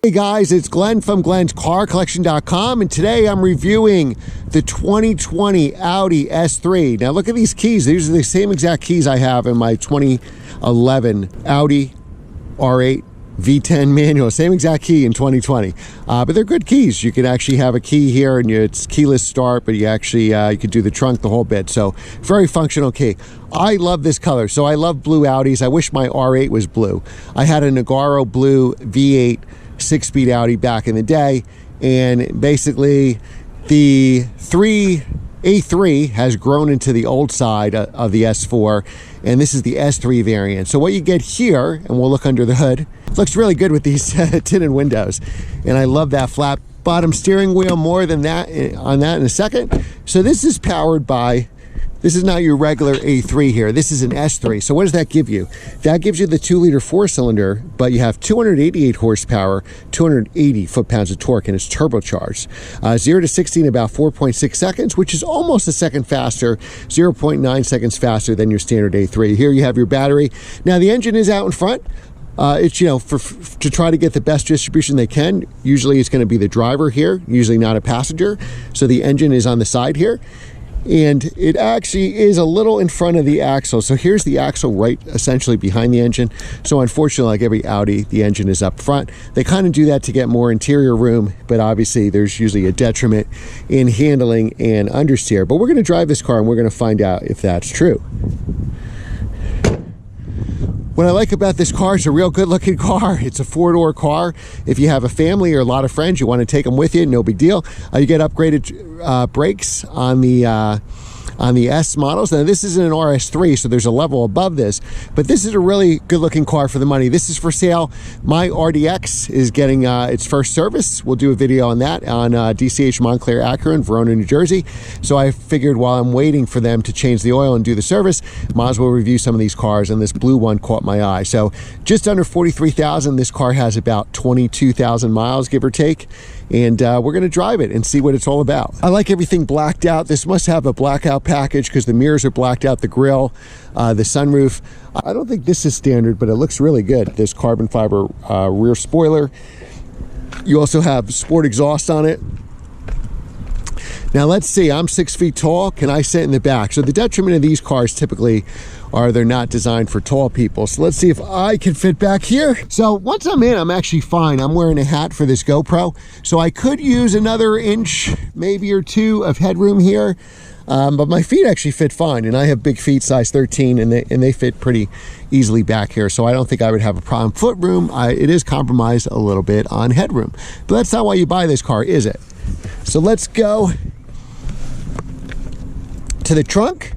Hey guys, it's Glenn from glenscarcollection.com, and today I'm reviewing the 2020 Audi S3. Now look at these keys. These are the same exact keys I have in my 2011 Audi R8 V10 manual. Same exact key in 2020, but they're good keys. You can actually have a key here and it's keyless start, but you actually you could do the trunk, the whole bit. So very functional key. I love this color. So I love blue Audis. I wish my R8 was blue. I had a Nogaro blue V8 6-speed Audi back in the day, and basically the A3 has grown into the old side of the S4, and this is the S3 variant. So what you get here, and we'll look under the hood, looks really good with these tinted windows, and I love that flat bottom steering wheel. More than that on that in a second. So this is powered by, this is not your regular A3 here. This is an S3. So what does that give you? That gives you the 2-liter 4-cylinder, but you have 288 horsepower, 280 foot-pounds of torque, and it's turbocharged. 0 to 60 in about 4.6 seconds, which is almost a second faster, 0.9 seconds faster than your standard A3. Here you have your battery. Now the engine is out in front. It's, you know, to try to get the best distribution they can. Usually it's going to be the driver here, usually not a passenger. So the engine is on the side here. And it actually is a little in front of the axle. So here's the axle right essentially behind the engine. So unfortunately, like every Audi, the engine is up front. They kind of do that to get more interior room, but obviously there's usually a detriment in handling and understeer. But we're going to drive this car and we're going to find out if that's true. What I like about this car, it's a real good looking car. It's a 4-door car. If you have a family or a lot of friends, you want to take them with you, no big deal. You get upgraded brakes on the S models. Now this isn't an RS3, so there's a level above this, but this is a really good looking car for the money. This is for sale. My RDX is getting its first service. We'll do a video on that on DCH Montclair Acura in Verona, New Jersey. So I figured while I'm waiting for them to change the oil and do the service, might as well review some of these cars, and this blue one caught my eye. So just under 43,000, this car has about 22,000 miles, give or take. And we're going to drive it and see what it's all about. I like everything blacked out. This must have a blackout package because the mirrors are blacked out, the grille, the sunroof. I don't think this is standard, but it looks really good. This carbon fiber rear spoiler. You also have sport exhaust on it. Now let's see, I'm 6 feet tall. Can I sit in the back? So the detriment of these cars typically are they're not designed for tall people. So let's see if I can fit back here. So once I'm in, I'm actually fine. I'm wearing a hat for this GoPro. So I could use another inch, maybe or two of headroom here. But my feet actually fit fine, and I have big feet, size 13, and they fit pretty easily back here. So I don't think I would have a problem. Foot room, it is compromised a little bit on headroom. But that's not why you buy this car, is it? So let's go to the trunk.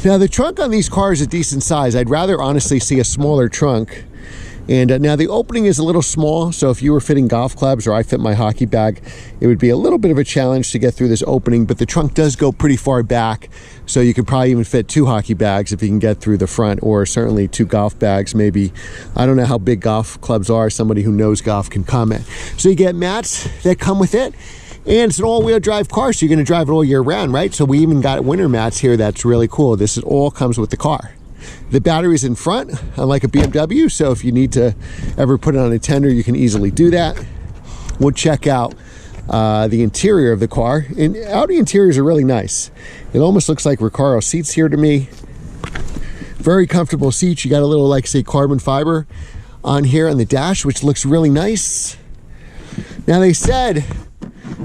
Now the trunk on these cars is a decent size. I'd rather honestly see a smaller trunk. And now the opening is a little small, so if you were fitting golf clubs or I fit my hockey bag, it would be a little bit of a challenge to get through this opening, but the trunk does go pretty far back, so you could probably even fit 2 hockey bags if you can get through the front, or certainly 2 golf bags, maybe. I don't know how big golf clubs are. Somebody who knows golf can comment. So you get mats that come with it. And it's an all-wheel drive car, so you're going to drive it all year round, right? So we even got winter mats here. That's really cool. This is all comes with the car. The battery's in front, unlike a BMW, so if you need to ever put it on a tender, you can easily do that. We'll check out the interior of the car. And Audi interiors are really nice. It almost looks like Recaro seats here to me. Very comfortable seats. You got a little, like, say, carbon fiber on here on the dash, which looks really nice. Now, they said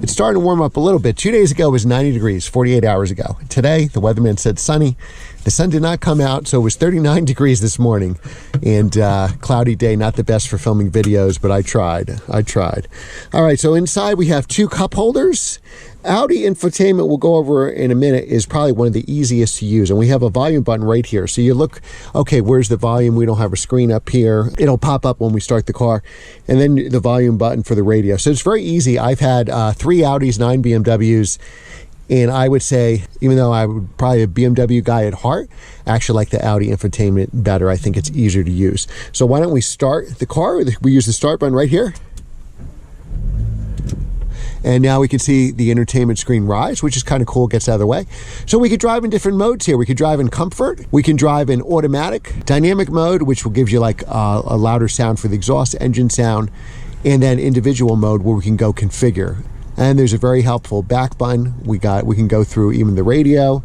it's starting to warm up a little bit. 2 days ago it was 90 degrees, 48 hours ago. Today, the weatherman said sunny. The sun did not come out, so it was 39 degrees this morning. And cloudy day, not the best for filming videos, but I tried. All right, so inside we have 2 cup holders. Audi infotainment, we'll go over in a minute, is probably one of the easiest to use. And we have a volume button right here. So you look, okay, where's the volume? We don't have a screen up here. It'll pop up when we start the car. And then the volume button for the radio. So it's very easy. I've had 3 Audis, 9 BMWs. And I would say, even though I would probably a BMW guy at heart, I actually like the Audi infotainment better. I think it's easier to use. So why don't we start the car? We use the start button right here. And now we can see the entertainment screen rise, which is kind of cool, gets out of the way. So we could drive in different modes here. We could drive in comfort. We can drive in automatic, dynamic mode, which will give you like a louder sound for the exhaust, engine sound, and then individual mode where we can go configure. And there's a very helpful back button. We can go through even the radio.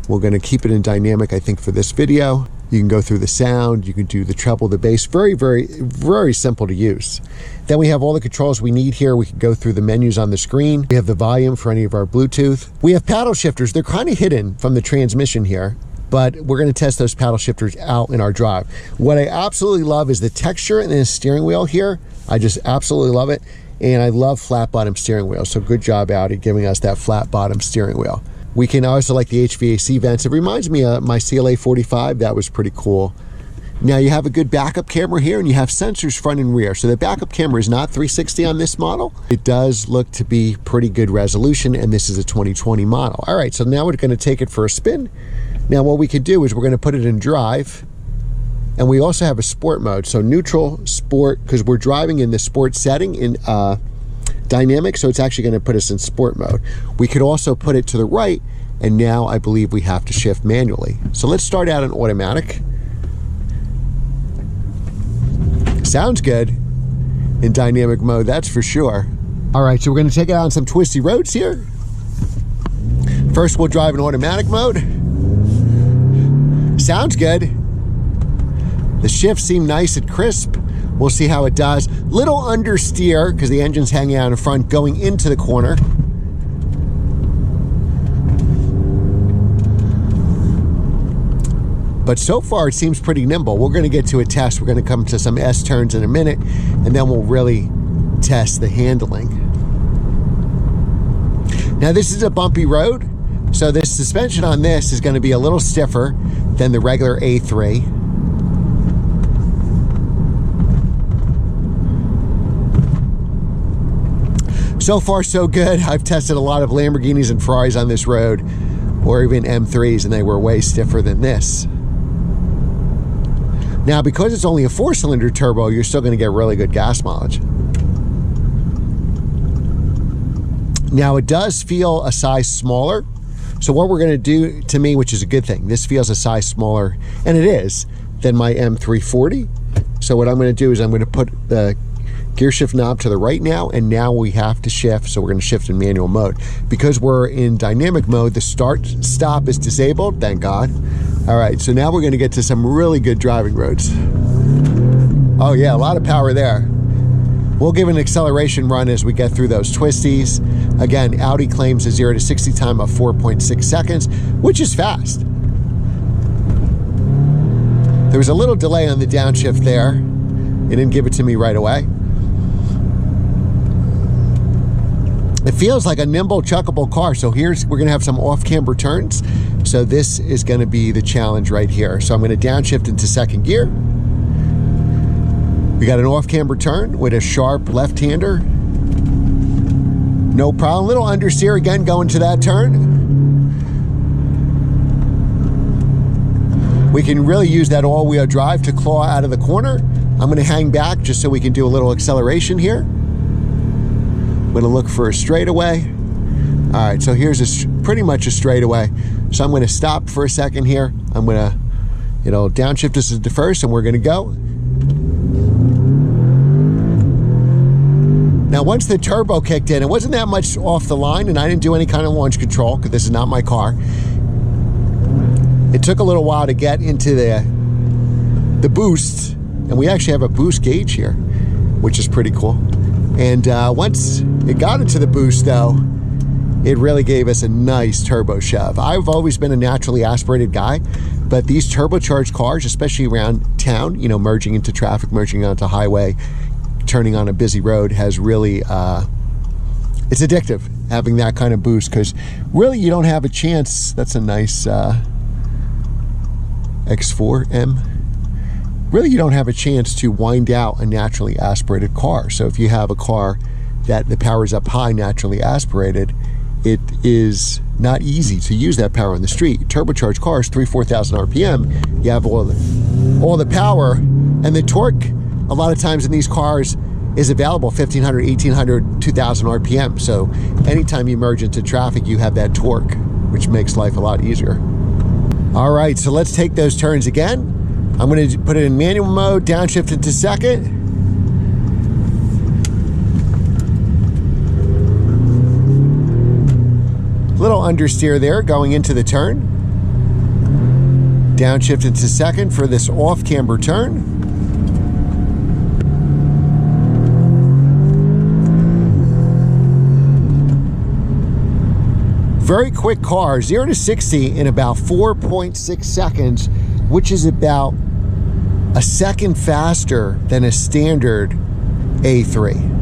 We're going to keep it in dynamic, I think, for this video. You can go through the sound, you can do the treble, the bass. Very, very, very simple to use. Then we have all the controls we need here. We can go through the menus on the screen. We have the volume for any of our Bluetooth. We have paddle shifters. They're kind of hidden from the transmission here, but we're going to test those paddle shifters out in our drive. What I absolutely love is the texture in the steering wheel here. I just absolutely love it. And I love flat bottom steering wheel. So good job, Audi, giving us that flat bottom steering wheel. We can also like the HVAC vents. It reminds me of my CLA 45. That was pretty cool. Now you have a good backup camera here, and you have sensors front and rear. So the backup camera is not 360 on this model. It does look to be pretty good resolution, and this is a 2020 model. All right, so now we're going to take it for a spin. Now what we could do is we're going to put it in drive, and we also have a sport mode. So neutral, sport, because we're driving in the sport setting in dynamic, so it's actually going to put us in sport mode. We could also put it to the right, and now I believe we have to shift manually. So let's start out in automatic. Sounds good in dynamic mode, that's for sure. All right, so we're going to take it out on some twisty roads here. First, we'll drive in automatic mode. Sounds good. The shifts seem nice and crisp. We'll see how it does. Little understeer because the engine's hanging out in front going into the corner. But so far it seems pretty nimble. We're going to get to a test. We're going to come to some S turns in a minute, and then we'll really test the handling. Now this is a bumpy road, so the suspension on this is going to be a little stiffer than the regular A3. So far, so good. I've tested a lot of Lamborghinis and Ferraris on this road, or even M3s, and they were way stiffer than this. Now, because it's only a 4-cylinder turbo, you're still going to get really good gas mileage. Now, it does feel a size smaller. So what we're going to do, to me, which is a good thing, this feels a size smaller, and it is, than my M340. So what I'm going to do is I'm going to put the gear shift knob to the right now, and now we have to shift, so we're going to shift in manual mode. Because we're in dynamic mode, the start stop is disabled, thank God. All right, so now we're going to get to some really good driving roads. Oh yeah, a lot of power there. We'll give an acceleration run as we get through those twisties. Again, Audi claims a 0 to 60 time of 4.6 seconds, which is fast. There was a little delay on the downshift there. It didn't give it to me right away. It feels like a nimble, chuckable car. So we're gonna have some off-camber turns. So this is gonna be the challenge right here. So I'm gonna downshift into second gear. We got an off-camber turn with a sharp left-hander. No problem, little understeer again going to that turn. We can really use that all-wheel drive to claw out of the corner. I'm gonna hang back just so we can do a little acceleration here. I'm gonna look for a straightaway. All right, so here's pretty much a straightaway. So I'm gonna stop for a second here. I'm gonna, downshift us to first, and we're gonna go. Now, once the turbo kicked in, it wasn't that much off the line, and I didn't do any kind of launch control because this is not my car. It took a little while to get into the boost, and we actually have a boost gauge here, which is pretty cool. And once it got into the boost, though, it really gave us a nice turbo shove. I've always been a naturally aspirated guy, but these turbocharged cars, especially around town, merging into traffic, merging onto highway, turning on a busy road, has really, it's addictive having that kind of boost, because really you don't have a chance. That's a nice X4M. Really, you don't have a chance to wind out a naturally aspirated car. So if you have a car that the power is up high, naturally aspirated, it is not easy to use that power on the street. Turbocharged cars, 3,000-4,000 RPM, you have all the power, and the torque, a lot of times in these cars, is available 1,500, 1,800, 2,000 RPM. So anytime you merge into traffic, you have that torque, which makes life a lot easier. All right, so let's take those turns again. I'm going to put it in manual mode, downshift into second. little understeer there going into the turn. Downshift into second for this off-camber turn. Very quick car, 0 to 60 in about 4.6 seconds, which is about a second faster than a standard A3.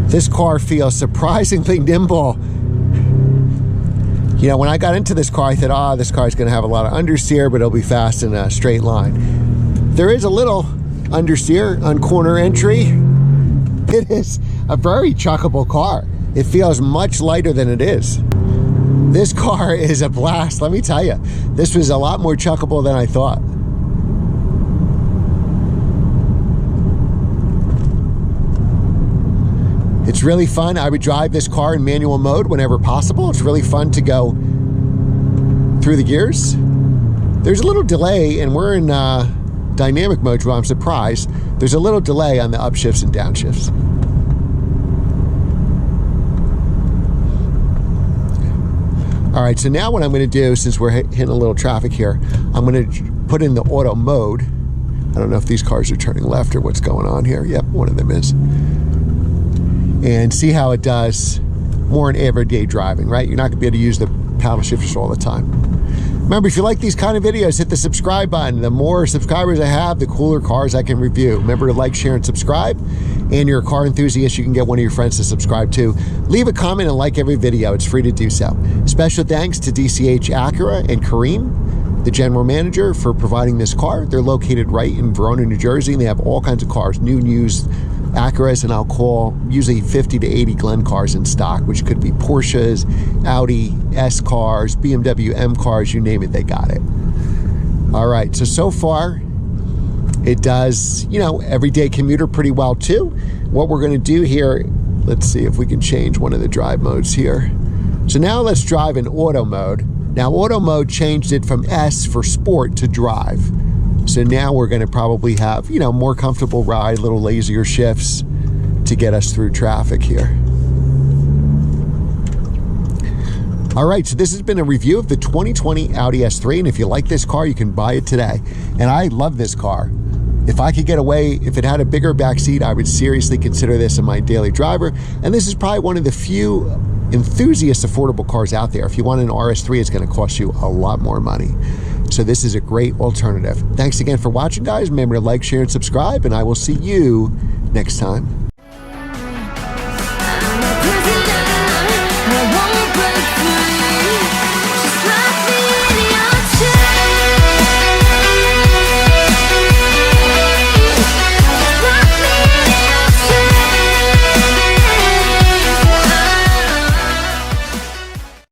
This car feels surprisingly nimble. You know, when I got into this car, I thought, this car is going to have a lot of understeer, but it'll be fast in a straight line. There is a little understeer on corner entry. It is a very chuckable car. It feels much lighter than it is. This car is a blast, let me tell you. This was a lot more chuckable than I thought. It's really fun. I would drive this car in manual mode whenever possible. It's really fun to go through the gears. There's a little delay, and we're in dynamic mode, well, I'm surprised. There's a little delay on the upshifts and downshifts. All right, so now what I'm going to do, since we're hitting a little traffic here, I'm going to put in the auto mode. I don't know if these cars are turning left or what's going on here. Yep, one of them is. And see how it does more in everyday driving, right? You're not going to be able to use the paddle shifters all the time. Remember, if you like these kind of videos, hit the subscribe button. The more subscribers I have, the cooler cars I can review. Remember to like, share, and subscribe. And you're a car enthusiast, you can get one of your friends to subscribe too. Leave a comment and like every video. It's free to do so. Special thanks to DCH Acura and Kareem, the general manager, for providing this car. They're located right in Verona, New Jersey, and they have all kinds of cars, new and used Acuras, and I'll call usually 50 to 80 Glen cars in stock, which could be Porsches, Audi S cars, BMW M cars, you name it, they got it. All right, so far it does, you know, everyday commuter pretty well too. What we're going to do here, let's see if we can change one of the drive modes here. So now let's drive in auto mode. Now auto mode changed it from S for sport to drive. So now we're going to probably have, you know, more comfortable ride, little lazier shifts to get us through traffic here. All right, so this has been a review of the 2020 Audi S3, and if you like this car, you can buy it today. And I love this car. If I could get away, if it had a bigger back seat, I would seriously consider this in my daily driver. And this is probably one of the few enthusiast affordable cars out there. If you want an RS3, it's going to cost you a lot more money. So this is a great alternative. Thanks again for watching, guys. Remember to like, share, and subscribe, and I will see you next time.